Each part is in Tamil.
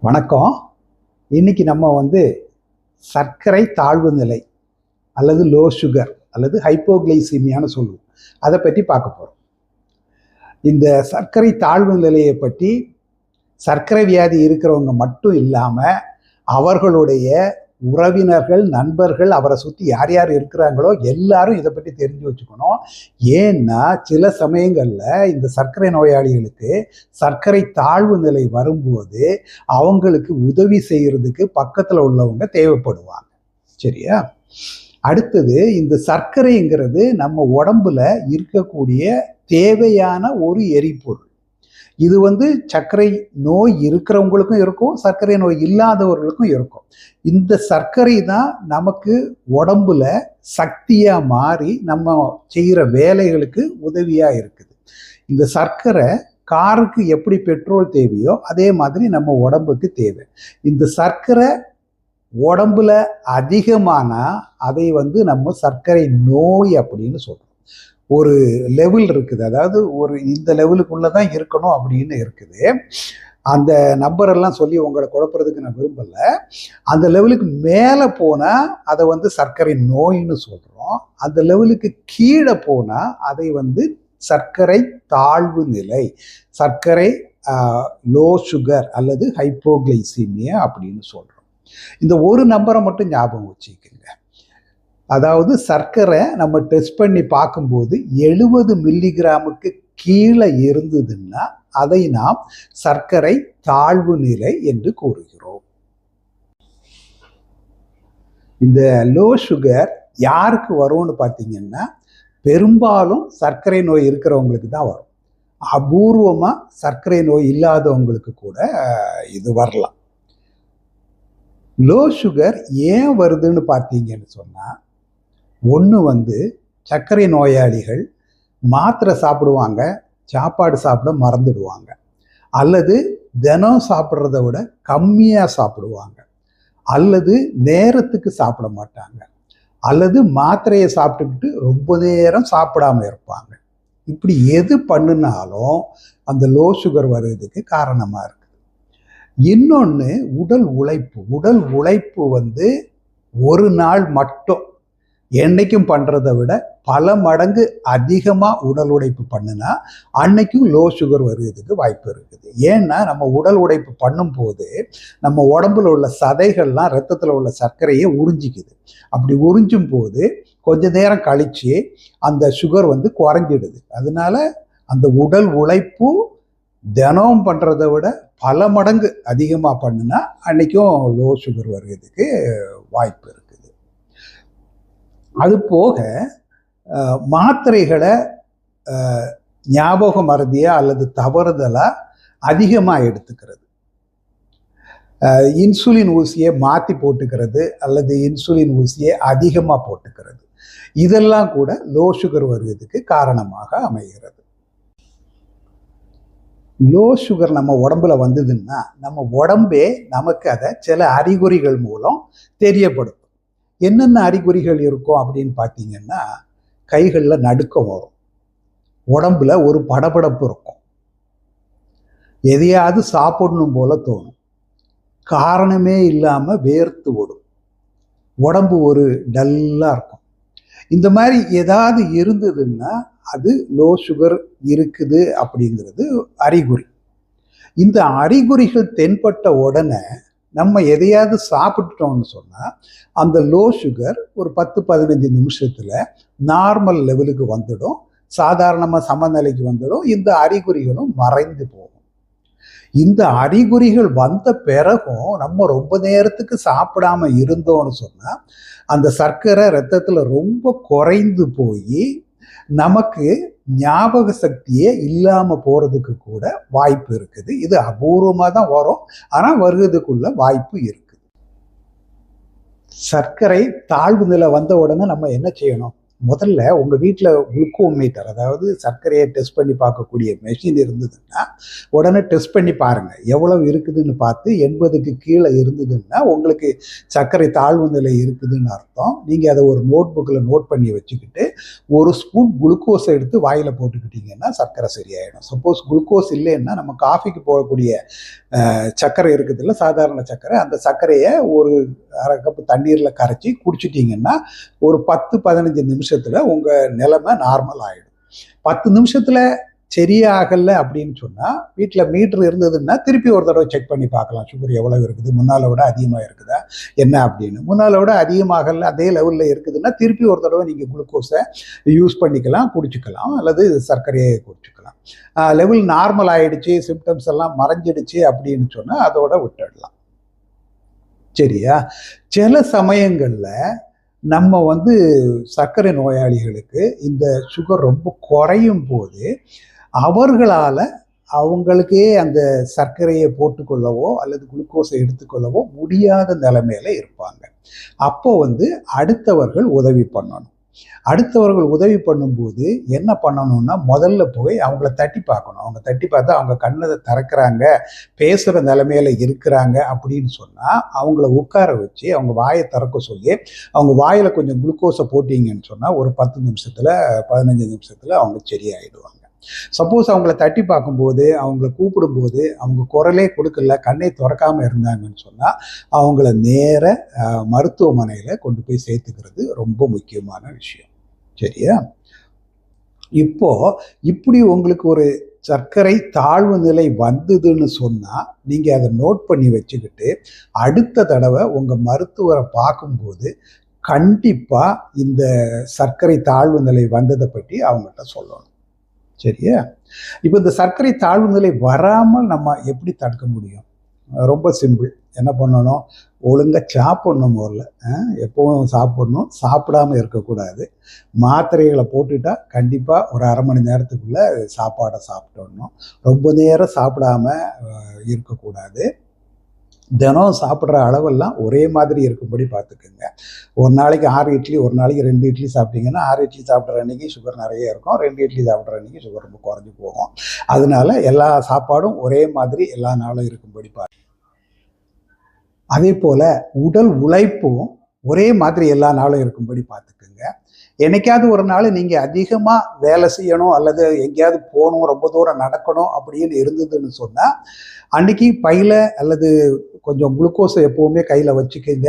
வணக்கம். இன்னைக்கு நம்ம சர்க்கரை தாழ்வு நிலை அல்லது லோ சுகர் அல்லது ஹைப்போகிளைசீமியான்னு சொல்லுவோம். அதை பற்றி பார்க்க போகிறோம். இந்த சர்க்கரை தாழ்வு நிலையை பற்றி சர்க்கரை வியாதி இருக்கிறவங்க மட்டும் இல்லாமல் அவர்களுடைய உறவினர்கள், நண்பர்கள், அவரை சுற்றி யார் யார் இருக்கிறாங்களோ எல்லாரும் இதை பற்றி தெரிஞ்சு வச்சுக்கணும். ஏன்னா சில சமயங்களில் இந்த சர்க்கரை நோயாளிகளுக்கு சர்க்கரை தாழ்வு நிலை வரும்போது அவங்களுக்கு உதவி செய்கிறதுக்கு பக்கத்தில் உள்ளவங்க தேவைப்படுவாங்க. சரியா? அடுத்தது, இந்த சர்க்கரைங்கிறது நம்ம உடம்புல இருக்கக்கூடிய தேவையான ஒரு எரிபொருள். இது சர்க்கரை நோய் இருக்கிறவங்களுக்கும் இருக்கும், சர்க்கரை நோய் இல்லாதவர்களுக்கும் இருக்கும். இந்த சர்க்கரை தான் நமக்கு உடம்புல சக்தியா மாறி நம்ம செய்கிற வேலைகளுக்கு உதவியா இருக்குது. இந்த சர்க்கரை காருக்கு எப்படி பெட்ரோல் தேவையோ அதே மாதிரி நம்ம உடம்புக்கு தேவை. இந்த சர்க்கரை உடம்புல அதிகமானா அதை நம்ம சர்க்கரை நோய் அப்படின்னு சொல்றோம். ஒரு லெவல் இருக்குது, அதாவது இந்த லெவலுக்குள்ளதான் இருக்கணும் அப்படின்னு இருக்குது. அந்த நம்பரெல்லாம் சொல்லி உங்களை குழப்பறதுக்கு நான் விரும்பல. அந்த லெவலுக்கு மேலே போனால் அதை சர்க்கரை நோயின்னு சொல்கிறோம். அந்த லெவலுக்கு கீழே போனால் அதை சர்க்கரை தாழ்வு நிலை, சர்க்கரை லோ சுகர் அல்லது ஹைப்போகிளைசீமியா அப்படின்னு சொல்கிறோம். இந்த ஒரு நம்பரை மட்டும் ஞாபகம் வச்சுக்கோங்க. அதாவது சர்க்கரை நம்ம டெஸ்ட் பண்ணி பார்க்கும்போது 70 மில்லிகிராமுக்கு கீழே இருந்ததுன்னா அதை நாம் சர்க்கரை தாழ்வு நிலை என்று கூறுகிறோம். இந்த லோ சுகர் யாருக்கு வரும்னு பார்த்தீங்கன்னா பெரும்பாலும் சர்க்கரை நோய் இருக்கிறவங்களுக்கு தான் வரும். அபூர்வமாக சர்க்கரை நோய் இல்லாதவங்களுக்கு கூட இது வரலாம். லோ சுகர் ஏன் வருதுன்னு பார்த்தீங்கன்னு சொன்னால், ஒன்று சர்க்கரை நோயாளிகள் மாத்திரை சாப்பிடுவாங்க, சாப்பாடு சாப்பிட மறந்துடுவாங்க, அல்லது தினம் சாப்பிட்றத விட கம்மியாக சாப்பிடுவாங்க, அல்லது நேரத்துக்கு சாப்பிட மாட்டாங்க, அல்லது மாத்திரையை சாப்பிட்டுக்கிட்டு ரொம்ப நேரம் சாப்பிடாம இருப்பாங்க. இப்படி எது பண்ணினாலும் அந்த லோ சுகர் வர்றதுக்கு காரணமாக இருக்குது. இன்னொன்று உடல் உழைப்பு. உடல் உழைப்பு ஒரு நாள் மட்டும் என்னைக்கும் பண்ணுறதை விட பல மடங்கு அதிகமாக உடல் உழைப்பு பண்ணுனா அன்னைக்கும் லோ சுகர் வருவதுக்கு வாய்ப்பு இருக்குது. ஏன்னா நம்ம உடல் உழைப்பு பண்ணும்போது நம்ம உடம்புல உள்ள சதைகள்லாம் ரத்தத்தில் உள்ள சர்க்கரையை உறிஞ்சிக்குது. அப்படி உறிஞ்சும் போது கொஞ்ச நேரம் கழித்து அந்த சுகர் குறைஞ்சிடுது. அதனால அந்த உடல் உழைப்பு தினம் பண்ணுறதை விட பல மடங்கு அதிகமாக பண்ணுனா அன்னைக்கும் லோ சுகர் வருவதுக்கு வாய்ப்பு இருக்குது. அது போக மாத்திரைகளை ஞாபக மறதியா அல்லது தவறுதலா அதிகமாக எடுத்துக்கிறது, இன்சுலின் ஊசியை மாற்றி போட்டுக்கிறது அல்லது இன்சுலின் ஊசியை அதிகமாக போட்டுக்கிறது, இதெல்லாம் கூட லோ சுகர் வருவதற்கு காரணமாக அமைகிறது. லோ சுகர் நம்ம உடம்புல வந்ததுன்னா நம்ம உடம்பே நமக்கு அதை சில அறிகுறிகள் மூலம் தெரியப்படுத்தும். என்னென்ன அறிகுறிகள் இருக்கும் அப்படின்னு பார்த்தீங்கன்னா, கைகளில் நடுக்கம் வரும், உடம்புல ஒரு படபடப்பு இருக்கும், எதையாவது சாப்பிடணும் போல தோணும், காரணமே இல்லாமல் வேர்த்து ஓடும், உடம்பு ஒரு டல்லாக இருக்கும். இந்த மாதிரி ஏதாவது இருந்ததுன்னா அது லோ சுகர் இருக்குது அப்படிங்கிறது அறிகுறி. இந்த அறிகுறிகள் தென்பட்ட உடனே நம்ம எதையாவது சாப்பிட்டுட்டோம்னு சொன்னால் அந்த லோ சுகர் ஒரு 10-15 நிமிஷத்தில் நார்மல் லெவலுக்கு வந்துடும், சாதாரணமாக சமநிலைக்கு வந்துடும். இந்த அறிகுறிகளும் மறைந்து போகும். இந்த அறிகுறிகள் வந்த பிறகும் நம்ம ரொம்ப நேரத்துக்கு சாப்பிடாம இருந்தோம்னு சொன்னால் அந்த சர்க்கரை ரத்தத்தில் ரொம்ப குறைந்து போய் நமக்கு ஞாபக சக்தியே இல்லாமல் போகிறதுக்கு கூட வாய்ப்பு இருக்குது. இது அபூர்வமாக தான் வரும், ஆனால் வருவதுக்குள்ள வாய்ப்பு இருக்குது. சர்க்கரை தாழ்வு நிலை வந்த உடனே நம்ம என்ன செய்யணும்? முதல்ல உங்கள் வீட்டில் குளுக்கோமீட்டர், அதாவது சர்க்கரையை டெஸ்ட் பண்ணி பார்க்கக்கூடிய மெஷின் இருந்ததுன்னா உடனே டெஸ்ட் பண்ணி பாருங்கள். எவ்வளவு இருக்குதுன்னு பார்த்து 80க்கு கீழே இருந்ததுன்னா உங்களுக்கு சர்க்கரை தாழ்வு நிலை இருக்குதுன்னு அர்த்தம். நீங்கள் அதை ஒரு நோட் புக்கில் நோட் பண்ணி வச்சுக்கிட்டு ஒரு ஸ்பூன் குளுக்கோஸை எடுத்து வாயில் போட்டுக்கிட்டிங்கன்னா சர்க்கரை சரியாயிடும். சப்போஸ் குளுக்கோஸ் இல்லைன்னா நம்ம காஃபிக்கு போகக்கூடிய சர்க்கரை இருக்குதுல்ல, சாதாரண சர்க்கரை, அந்த சர்க்கரையை ஒரு அரை கப்பு தண்ணீரில் கரைச்சி குடிச்சிட்டிங்கன்னா ஒரு 10-15 நிமிஷத்தில் உங்கள் நிலைமை நார்மல் ஆகிடும். 10 நிமிஷத்தில் சரியாகலை அப்படின்னு சொன்னால் வீட்டில் மீட்டர் இருந்ததுன்னா திருப்பி ஒரு தடவை செக் பண்ணி பார்க்கலாம். சுகர் எவ்வளோ இருக்குது, முன்னால் விட அதிகமாக இருக்குதா என்ன அப்படின்னு. முன்னால் விட அதிகமாகல அதே லெவலில் இருக்குதுன்னா திருப்பி ஒரு தடவை நீங்கள் குளுக்கோஸை யூஸ் பண்ணிக்கலாம், குடிச்சிக்கலாம், அல்லது சர்க்கரையை குடிச்சிக்கலாம். லெவல் நார்மல் ஆகிடுச்சு, சிம்டம்ஸ் எல்லாம் மறைஞ்சிடுச்சு அப்படின்னு சொன்னால் அதோட விட்டுடலாம். சரியா? சில சமயங்களில் நம்ம சர்க்கரை நோயாளிகளுக்கு இந்த சுகர் ரொம்ப குறையும் போது அவர்களால் அவங்களுக்கே அந்த சர்க்கரையை போட்டுக்கொள்ளவோ அல்லது குளுக்கோஸை எடுத்துக்கொள்ளவோ முடியாத நிலைமையில இருப்பாங்க. அப்போ அடுத்தவர்கள் உதவி பண்ணணும். அடுத்தவர்கள் உதவி பண்ணும்போது என்ன பண்ணணும்னா, முதல்ல போய் அவங்கள தட்டி பார்க்கணும். அவங்க தட்டி பார்த்தா அவங்க கண்ணை திறக்கிறாங்க, பேசுகிற நிலைமையில இருக்கிறாங்க அப்படின்னு சொன்னால் அவங்கள உட்கார வச்சு அவங்க வாயை திறக்க சொல்லி அவங்க வாயில் கொஞ்சம் குளுக்கோஸை போட்டிங்கன்னு சொன்னால் ஒரு 10 நிமிஷத்தில் 15 நிமிஷத்தில் அவங்க சரியாயிடுவாங்க. சப்போஸ் அவங்கள தட்டி பார்க்கும்போது, அவங்கள கூப்பிடும்போது அவங்க குரலே கொடுக்கல, கண்ணை திறக்காமல் இருந்தாங்கன்னு சொன்னால் அவங்கள நேர மருத்துவமனையில் கொண்டு போய் சேர்த்துக்கிறது ரொம்ப முக்கியமான விஷயம். சரியா? இப்போ இப்படி உங்களுக்கு ஒரு சர்க்கரை தாழ்வு நிலை வந்ததுன்னு சொன்னால் நீங்கள் அதை நோட் பண்ணி வச்சுக்கிட்டு அடுத்த தடவை உங்கள் மருத்துவரை பார்க்கும்போது கண்டிப்பாக இந்த சர்க்கரை தாழ்வு நிலை வந்ததை பற்றி அவங்கள்ட்ட சொல்லணும். சரியா? இப்போ இந்த சர்க்கரை தாழ்வு நிலை வராமல் நம்ம எப்படி தடுக்க முடியும்? ரொம்ப சிம்பிள். என்ன பண்ணணும்? ஒழுங்காக சாப்பிடணும். முதல்ல எப்பவும் சாப்பிடணும், சாப்பிடாமல் இருக்கக்கூடாது. மாத்திரைகளை போட்டுட்டா கண்டிப்பாக ஒரு அரை மணி நேரத்துக்குள்ளே சாப்பாடை சாப்பிட்டணும். ரொம்ப நேரம் சாப்பிடாம இருக்கக்கூடாது. தினம் சாப்பிட்ற அளவெல்லாம் ஒரே மாதிரி இருக்கும்படி பார்த்துக்குங்க. ஒரு நாளைக்கு 6 இட்லி, ஒரு நாளைக்கு 2 இட்லி சாப்பிட்டீங்கன்னா 6 இட்லி சாப்பிட்ற அன்றைக்கி சுகர் நிறைய இருக்கும், 2 இட்லி சாப்பிட்ற அன்றைக்கி சுகர் ரொம்ப குறைஞ்சி போகும். அதனால எல்லா சாப்பாடும் ஒரே மாதிரி எல்லா நாளும் இருக்கும்படி பார்த்து, அதே போல் உடல் உழைப்பும் ஒரே மாதிரி எல்லா நாளும் இருக்கும்படி பார்த்துக்குங்க. என்னைக்காவது ஒரு நாள் நீங்கள் அதிகமாக வேலை செய்யணும் அல்லது எங்கேயாவது போகணும், ரொம்ப தூரம் நடக்கணும் அப்படின்னு இருந்ததுன்னு சொன்னால் அன்றைக்கி பையில் அல்லது கொஞ்சம் குளுக்கோஸை எப்போவுமே கையில் வச்சுக்கோங்க.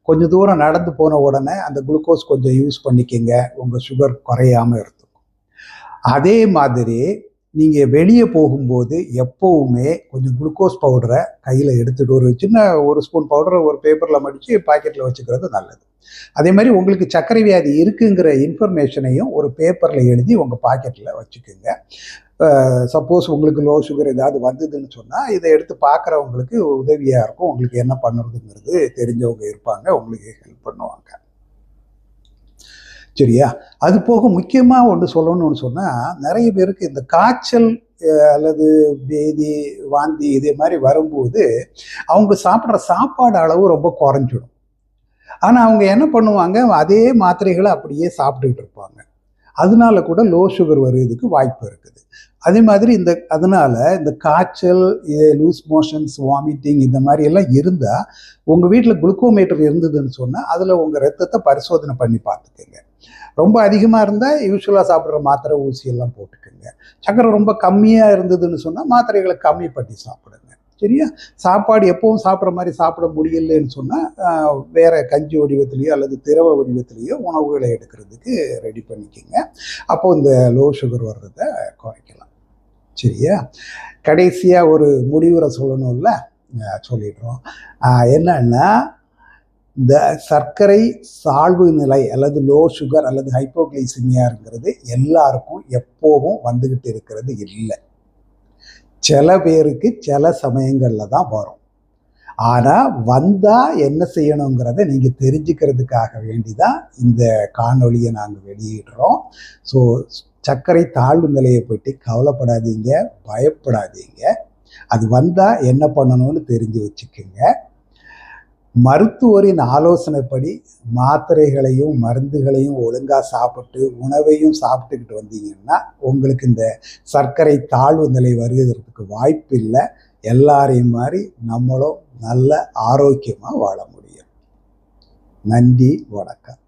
கொஞ்சம் தூரம் நடந்து போன உடனே அந்த குளுக்கோஸ் கொஞ்சம் யூஸ் பண்ணிக்கோங்க, உங்கள் சுகர் குறையாமல் இருக்கும். அதே மாதிரி நீங்கள் வெளியே போகும்போது எப்போவுமே கொஞ்சம் குளுக்கோஸ் பவுடரை கையில் எடுத்துகிட்டு ஒரு ஸ்பூன் பவுடரை ஒரு பேப்பரில் மடித்து பாக்கெட்டில் வச்சுக்கிறது நல்லது. அதே மாதிரி உங்களுக்கு சர்க்கரை வியாதி இருக்குங்கிற இன்ஃபர்மேஷனையும் ஒரு பேப்பரில் எழுதி உங்கள் பாக்கெட்டில் வச்சுக்கோங்க. சப்போஸ் உங்களுக்கு லோ சுகர் ஏதாவது வந்ததுன்னு சொன்னால் இதை எடுத்து பார்க்குறவங்களுக்கு உதவியாக இருக்கும். உங்களுக்கு என்ன பண்ணுறதுங்கிறது தெரிஞ்சவங்க இருப்பாங்க, உங்களுக்கு ஹெல்ப் பண்ணுவாங்க. சரியா? அது போக முக்கியமாக ஒன்று சொல்லணும்னு சொன்னால், நிறைய பேருக்கு இந்த காய்ச்சல் அல்லது பேதி, வாந்தி இதே மாதிரி வரும்போது அவங்க சாப்பிட்ற சாப்பாடு அளவு ரொம்ப குறைஞ்சிடும். ஆனால் அவங்க என்ன பண்ணுவாங்க, அதே மாத்திரைகளை அப்படியே சாப்பிட்டுக்கிட்டு இருப்பாங்க. அதனால கூட லோ சுகர் வருவதுக்கு வாய்ப்பு இருக்குது. அதே மாதிரி அதனால இந்த காய்ச்சல், லூஸ் மோஷன்ஸ், வாமிட்டிங் இந்த மாதிரி எல்லாம் இருந்தால் உங்கள் வீட்டில் குளுக்கோமீட்டர் இருந்ததுன்னு சொன்னால் அதில் உங்கள் ரத்தத்தை பரிசோதனை பண்ணி பார்த்துக்கோங்க. ரொம்ப அதிகமாக இருந்தால் யூஸ்வலாக சாப்பிட்ற மாத்திரை, ஊசியெல்லாம் போட்டுக்கோங்க. சக்கரை ரொம்ப கம்மியாக இருந்ததுன்னு சொன்னால் மாத்திரைகளை கம்மி பண்ணி சாப்பிடுங்க. சரியா? சாப்பாடு எப்பவும் சாப்பிட்ற மாதிரி சாப்பிட முடியலன்னு சொன்னால் வேறு கஞ்சி வடிவத்திலையோ அல்லது திரவ வடிவத்திலையோ உணவுகளை எடுக்கிறதுக்கு ரெடி பண்ணிக்கோங்க. அப்போ இந்த லோ சுகர் வர்றதை குறைக்கலாம். சரியா? கடைசியாக ஒரு முடிவுரை சொல்லணும்ல, சொல்லிடுறோம். என்னன்னா, இந்த சர்க்கரை தாழ்வு நிலை அல்லது லோ சுகர் அல்லது ஹைப்போகிளைசிமியாங்கிறது எல்லாருக்கும் எப்போவும் வந்துக்கிட்டு இருக்கிறது இல்லை. சில பேருக்கு சில சமயங்களில் தான் வரும். ஆனால் வந்தால் என்ன செய்யணுங்கிறத நீங்கள் தெரிஞ்சுக்கிறதுக்காக வேண்டிதான் இந்த காணொலியை நாங்கள் வெளியிடுறோம். ஸோ சர்க்கரை தாழ்வு நிலையை பற்றி கவலைப்படாதீங்க, பயப்படாதீங்க. அது வந்தால் என்ன பண்ணணும்னு தெரிஞ்சு வச்சுக்கோங்க. மருத்துவரின் ஆலோசனைப்படி மாத்திரைகளையும் மருந்துகளையும் ஒழுங்காக சாப்பிட்டு உணவையும் சாப்பிட்டுக்கிட்டு வந்தீங்கன்னா உங்களுக்கு இந்த சர்க்கரை தாழ்வு நிலை வருவதற்கு வாய்ப்பு இல்லை. எல்லாரையும் மாதிரி நம்மளும் நல்ல ஆரோக்கியமாக வாழ முடியும். நன்றி, வணக்கம்.